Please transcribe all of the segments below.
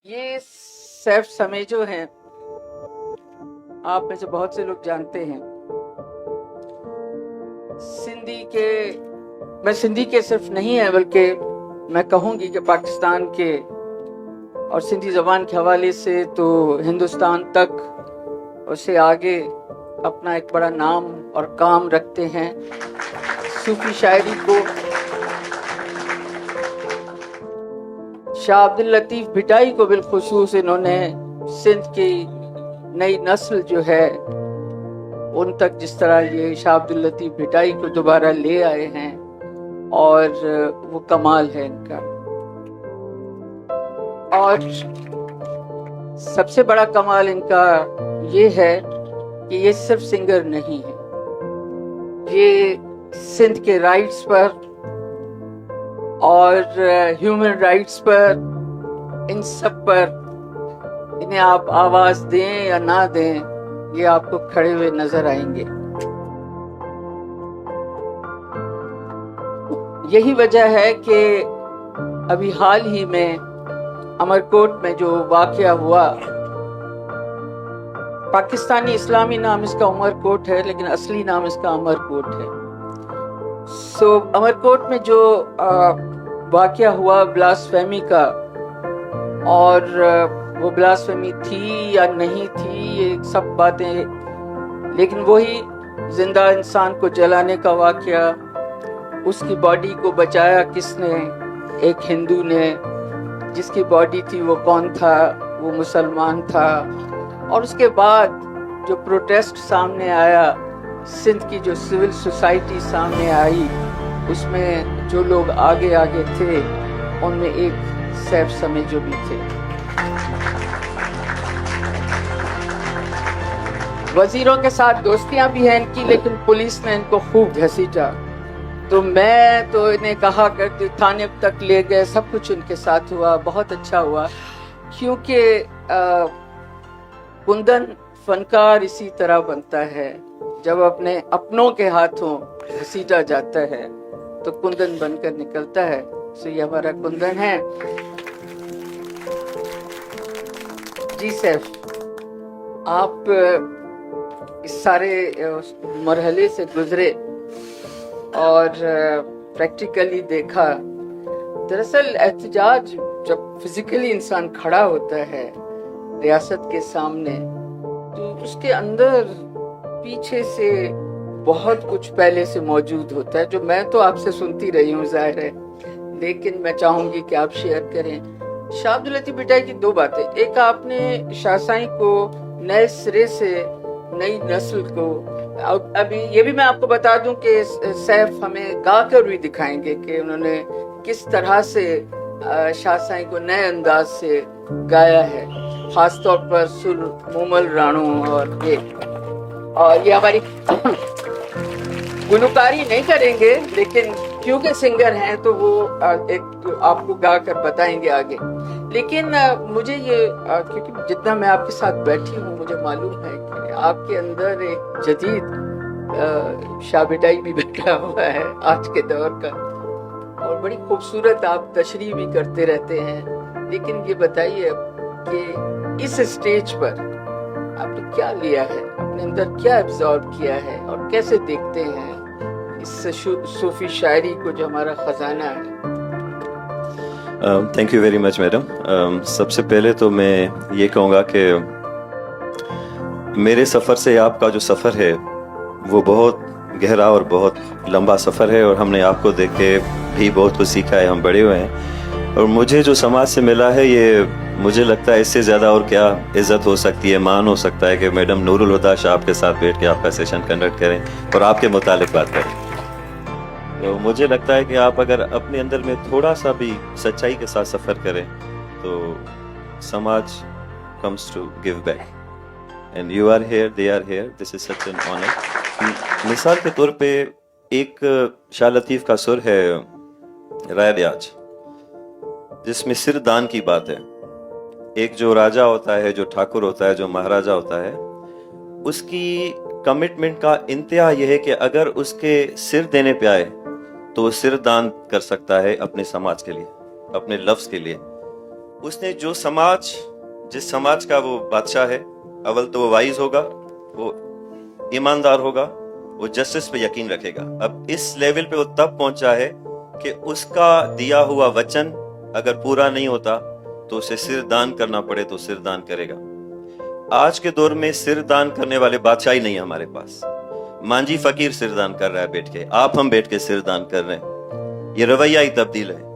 یہ سیف سمے جو ہیں آپ میں سے بہت سے لوگ جانتے ہیں. میں سندھی کے صرف نہیں ہے بلکہ میں کہوں گی کہ پاکستان کے اور سندھی زبان کے حوالے سے تو ہندوستان تک اسے آگے اپنا ایک بڑا نام اور کام رکھتے ہیں. صوفی شاعری کو شاہ عبد اللطیف بھٹائی کو بالخصوص انہوں نے سندھ کی نئی نسل جو ہے ان تک جس طرح یہ شاہ عبد اللطیف بھٹائی کو دوبارہ لے آئے ہیں اور وہ کمال ہے ان کا. اور سب سے بڑا کمال ان کا یہ ہے کہ یہ صرف سنگر نہیں ہے, یہ سندھ کے رائٹس پر اور ہیومن رائٹس پر ان سب پر انہیں آپ آواز دیں یا نہ دیں یہ آپ کو کھڑے ہوئے نظر آئیں گے. یہی وجہ ہے کہ ابھی حال ہی میں امرکوٹ میں جو واقعہ ہوا, پاکستانی اسلامی نام اس کا عمرکوٹ ہے لیکن اصلی نام اس کا امرکوٹ ہے. امرکوٹ میں جو واقعہ ہوا بلاسفیمی کا, اور وہ بلاسفیمی تھی یا نہیں تھی یہ سب باتیں, لیکن وہی زندہ انسان کو جلانے کا واقعہ, اس کی باڈی کو بچایا کس نے؟ ایک ہندو نے. جس کی باڈی تھی وہ کون تھا؟ وہ مسلمان تھا. اور اس کے بعد جو پروٹیسٹ سامنے آیا, سندھ کی جو سول سوسائٹی سامنے آئی, اس میں جو لوگ آگے تھے ان میں ایک سیف سمے جو بھی تھے. وزیروں کے ساتھ دوستیاں بھی ہیں ان کی, لیکن پولیس نے ان کو خوب گھسیٹا. تو میں تو انہیں کہا کرتی, تھانے تک لے گئے, سب کچھ ان کے ساتھ ہوا, بہت اچھا ہوا. کیونکہ کندن فنکار اسی طرح بنتا ہے, جب اپنے اپنوں کے ہاتھوں گھسیٹا جاتا ہے تو کندن بن کر نکلتا ہے. سو یہ ہمارا کندن ہے. جی سیف, آپ اس سارے مرحلے سے گزرے اور پریکٹیکلی دیکھا. دراصل احتجاج جب فزیکلی انسان کھڑا ہوتا ہے ریاست کے سامنے, تو اس کے اندر پیچھے سے بہت کچھ پہلے سے موجود ہوتا ہے, جو میں تو آپ سے سنتی رہی ہوں ظاہر ہے, لیکن میں چاہوں گی کہ آپ شیئر کریں. شاہ عبد اللطیف بھٹائی کی دو باتیں. ایک, آپ نے شاہ سائیں کو نئے سرے سے نئی نسل کو, ابھی یہ بھی میں آپ کو بتا دوں کہ سیف ہمیں گا کر بھی دکھائیں گے کہ انہوں نے کس طرح سے شاہ سائیں کو نئے انداز سے گایا ہے, خاص طور پر سر مومل رانو. اور یہ ہماری گلوکاری نہیں کریں گے, لیکن کیونکہ سنگر ہیں تو وہ ایک آپ کو گا کر بتائیں گے آگے. لیکن مجھے یہ, کیونکہ جتنا میں آپ کے ساتھ بیٹھی ہوں مجھے معلوم ہے کہ آپ کے اندر ایک جدید شاہ بھٹائی بھی بیٹھا ہوا ہے آج کے دور کا, اور بڑی خوبصورت آپ تشریح بھی کرتے رہتے ہیں. لیکن یہ بتائیے کہ اس اسٹیج پر آپ نے کیا لیا ہے, اپنے اندر کیا ایبزارب کیا ہے, اور کیسے دیکھتے ہیں اس صوفی شاعری کو جو ہمارا خزانہ ہے؟ Thank you very much madam. سب سے پہلے تو میں یہ کہوں گا کہ میرے سفر سے آپ کا جو سفر ہے وہ بہت گہرا اور بہت لمبا سفر ہے, اور ہم نے آپ کو دیکھ کے بھی بہت کچھ سیکھا ہے. ہم بڑے ہوئے ہیں, اور مجھے جو سماج سے ملا ہے یہ مجھے لگتا ہے اس سے زیادہ اور کیا عزت ہو سکتی ہے, مان ہو سکتا ہے کہ میڈم نور الہدیٰ شاہ آپ کے ساتھ بیٹھ کے آپ کا سیشن کنڈکٹ کریں اور آپ کے متعلق بات کریں. تو مجھے لگتا ہے کہ آپ اگر اپنے اندر میں تھوڑا سا بھی سچائی کے ساتھ سفر کریں تو سماج comes to give back. And you are here, they are here. This is such an honor. مثال کے طور پہ ایک شاہ لطیف کا سر ہے رائے ریاض, جس میں سر دان کی بات ہے. ایک جو راجہ ہوتا ہے, جو ٹھاکر ہوتا ہے, جو مہاراجہ ہوتا ہے, اس کی کمٹمنٹ کا انتہا یہ ہے کہ اگر اس کے سر دینے پہ آئے تو وہ سر دان کر سکتا ہے اپنے سماج کے لیے, اپنے لفظ کے لیے. उसने जो समाज, जिस समाज का वो बादशाह है, अव्वल तो वो वाइज होगा, वो ईमानदार होगा, वो जस्टिस पे यकीन रखेगा। अब इस लेवल पे वो तब पहुंचा है कि उसका दिया हुआ वचन अगर पूरा नहीं होता तो उसे सिर दान करना पड़े तो सिर दान करेगा। आज के दौर में सिर दान करने वाले बादशाह ही नहीं है हमारे पास। मांझी फकीर सिर दान कर रहा है बैठ के, हम बैठ के सिर दान कर रहे हैं। ये रवैया ही तब्दील है।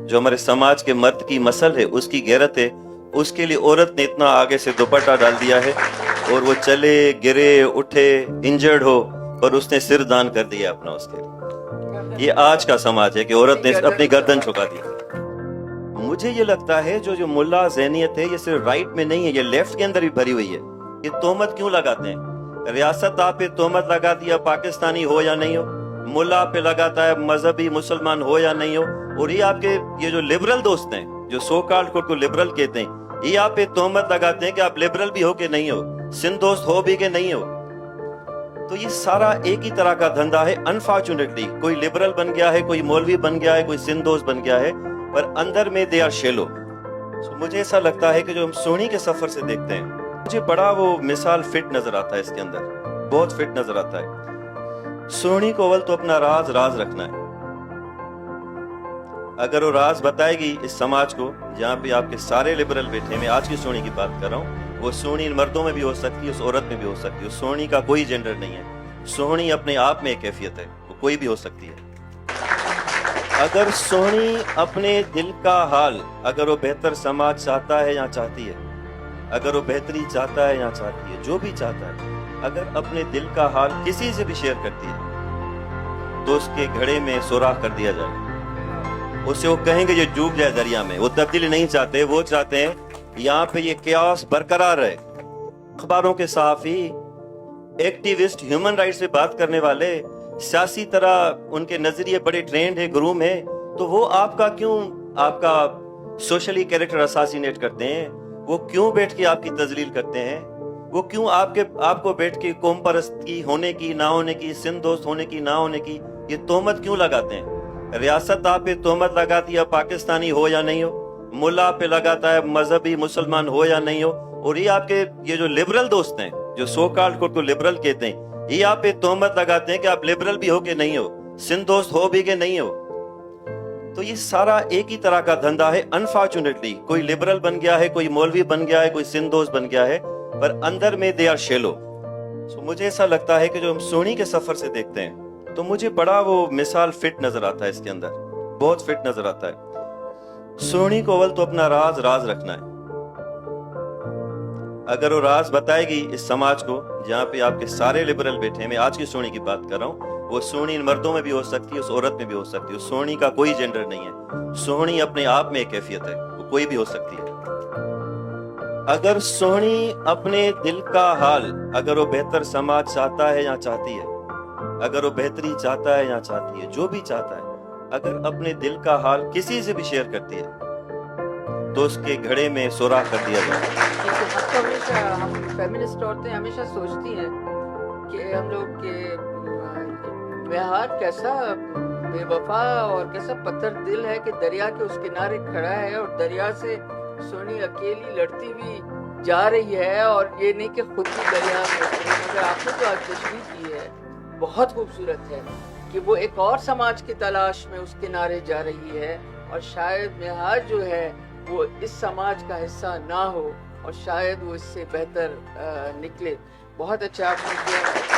जो हमारे समाज के मर्द की मसल है, उसकी गैरत है, उसके लिए औरत ने इतना आगे से दुपट्टा डाल दिया है और वो चले गिरे उठे इंजर्ड हो पर उसने सिर दान कर दिया अपना उसके लिए। ये आज का समाज है कि औरत ने अपनी गर्दन झुका दी। मुझे ये लगता है जो मुल्ला ज़हनियत है ये सिर्फ राइट में नहीं है, ये लेफ्ट के अंदर भी भरी हुई है। ये तोहमत क्यों लगाते हैं? रियासत आप पे तोहमत लगा दिया, पाकिस्तानी हो या नहीं हो, मुल्ला पे लगाता है मजहबी मुसलमान हो या नहीं हो, और ये आपके ये जो लिबरल दोस्त हैं, जो सो कॉल्ड खुद को लिबरल कहते हैं, ये आप पे तोहमत लगाते हैं कि आप लिबरल भी हो कि नहीं हो, सिंध दोस्त हो भी कि नहीं हो। तो ये सारा एक ही तरह का धंधा है। अनफॉर्चुनेटली कोई लिबरल बन गया है, कोई मौलवी बन गया है, कोई सिंध दोस्त बन गया है, पर अंदर में दे आर शेलो। मुझे ऐसा लगता है कि जो हम सोनी के सफर से देखते हैं, मुझे बड़ा वो मिसाल फिट नजर आता है इसके अंदर, बहुत फिट नजर आता है। सोनी को अव्वल तो अपना राज रखना है। अगर वो राज बताएगी इस समाज को जहाँ पे आपके सारे लिबरल बैठे हैं, मैं आज की सोनी की बात कर रहा हूँ, वो सोनी मर्दों में भी हो सकती है, उस औरत में भी हो सकती है। सोनी का कोई जेंडर नहीं है, सोनी अपने आप में एक कैफियत है, वो कोई भी हो सकती है। अगर सोनी अपने दिल का हाल, अगर वो बेहतर समाज चाहता है या चाहती है, अगर वो बेहतरी चाहता है या चाहती है, जो भी चाहता है, अगर अपने दिल का हाल किसी से भी शेयर करती है तो उसके घड़े में सुराख कर दिया जाए। उसे वो कहेंगे ये डूब जाए दरिया में। वो तब्दीली नहीं चाहते, वो चाहते हैं यहाँ पे ये क्यास बरकरार रहे। अखबारों के सहाफी, एक्टिविस्ट, ह्यूमन राइट्स पे बात करने वाले, सियासी तरह उनके नजरिए बड़े ट्रेंड है, गुरूम है, तो वो आपका क्यों आपका सोशली कैरेक्टर असासिनेट करते हैं? वो क्यों बैठ के आपकी तजलील करते हैं? वो क्यों आपको बैठ के कौम परस्ती होने की, ना होने की, सिंध दोस्त होने की, ना होने की ये तोहमत क्यों लगाते हैं? रियासत आप पे तोहमत लगाती है, पाकिस्तानी हो या नहीं हो, मुल्ला पे लगाता है मजहबी मुसलमान हो या नहीं हो, और ये आपके ये जो लिबरल दोस्त हैं, जो सो कॉल्ड खुद को लिबरल कहते हैं, ये आप पे तोहमत लगाते हैं कि आप लिबरल भी हो कि नहीं हो, सिंध दोस्त हो भी कि नहीं हो। तो ये सारा एक ही तरह का धंधा है। अनफॉर्चुनेटली कोई लिबरल बन गया है, कोई मौलवी बन गया है, कोई सिंध दोस्त बन गया है, पर अंदर में दे आर शेलो। मुझे ऐसा लगता है कि जो हम सोनी के सफर से देखते हैं तो मुझे बड़ा वो मिसाल फिट नजर आता है इसके अंदर, बहुत फिट नजर आता है। सोनी को अव्वल तो अपना राज रखना है। अगर वो राज बताएगी इस समाज को जहाँ पे आपके सारे लिबरल बैठे हैं, मैं आज की सोनी की बात कर रहा हूँ, वो सोनी मर्दों में भी हो सकती है, उस औरत में भी हो सकती है। सोनी का कोई जेंडर नहीं है, सोनी अपने आप में एक कैफियत है, वो कोई भी हो सकती है। अगर सोनी अपने दिल का हाल, अगर वो बेहतर समाज चाहता है या चाहती है, अगर वो बेहतरी चाहता है या चाहती है, जो भी चाहता है, अगर अपने दिल का हाल किसी से भी शेयर करती है तो उसके घड़े में सुराख कर दिया जाए। हमेशा हम फेमिनिस्ट औरतें हमेशा सोचती हैं कि हम लोग के व्यवहार कैसा बेवफा और कैसा पत्थर दिल है कि दरिया के उस किनारे खड़ा है और दरिया से सोनी अकेली लड़ती हुई जा रही है, और ये नहीं कि खुद ही दरिया में, मगर आपने तो आज तशरीह की है, बहुत खूबसूरत है कि वो एक और समाज की तलाश में उस किनारे जा रही है, और शायद मेहार जो है वो इस समाज का हिस्सा ना हो और शायद वो इससे बेहतर निकले। बहुत अच्छा आपने किया।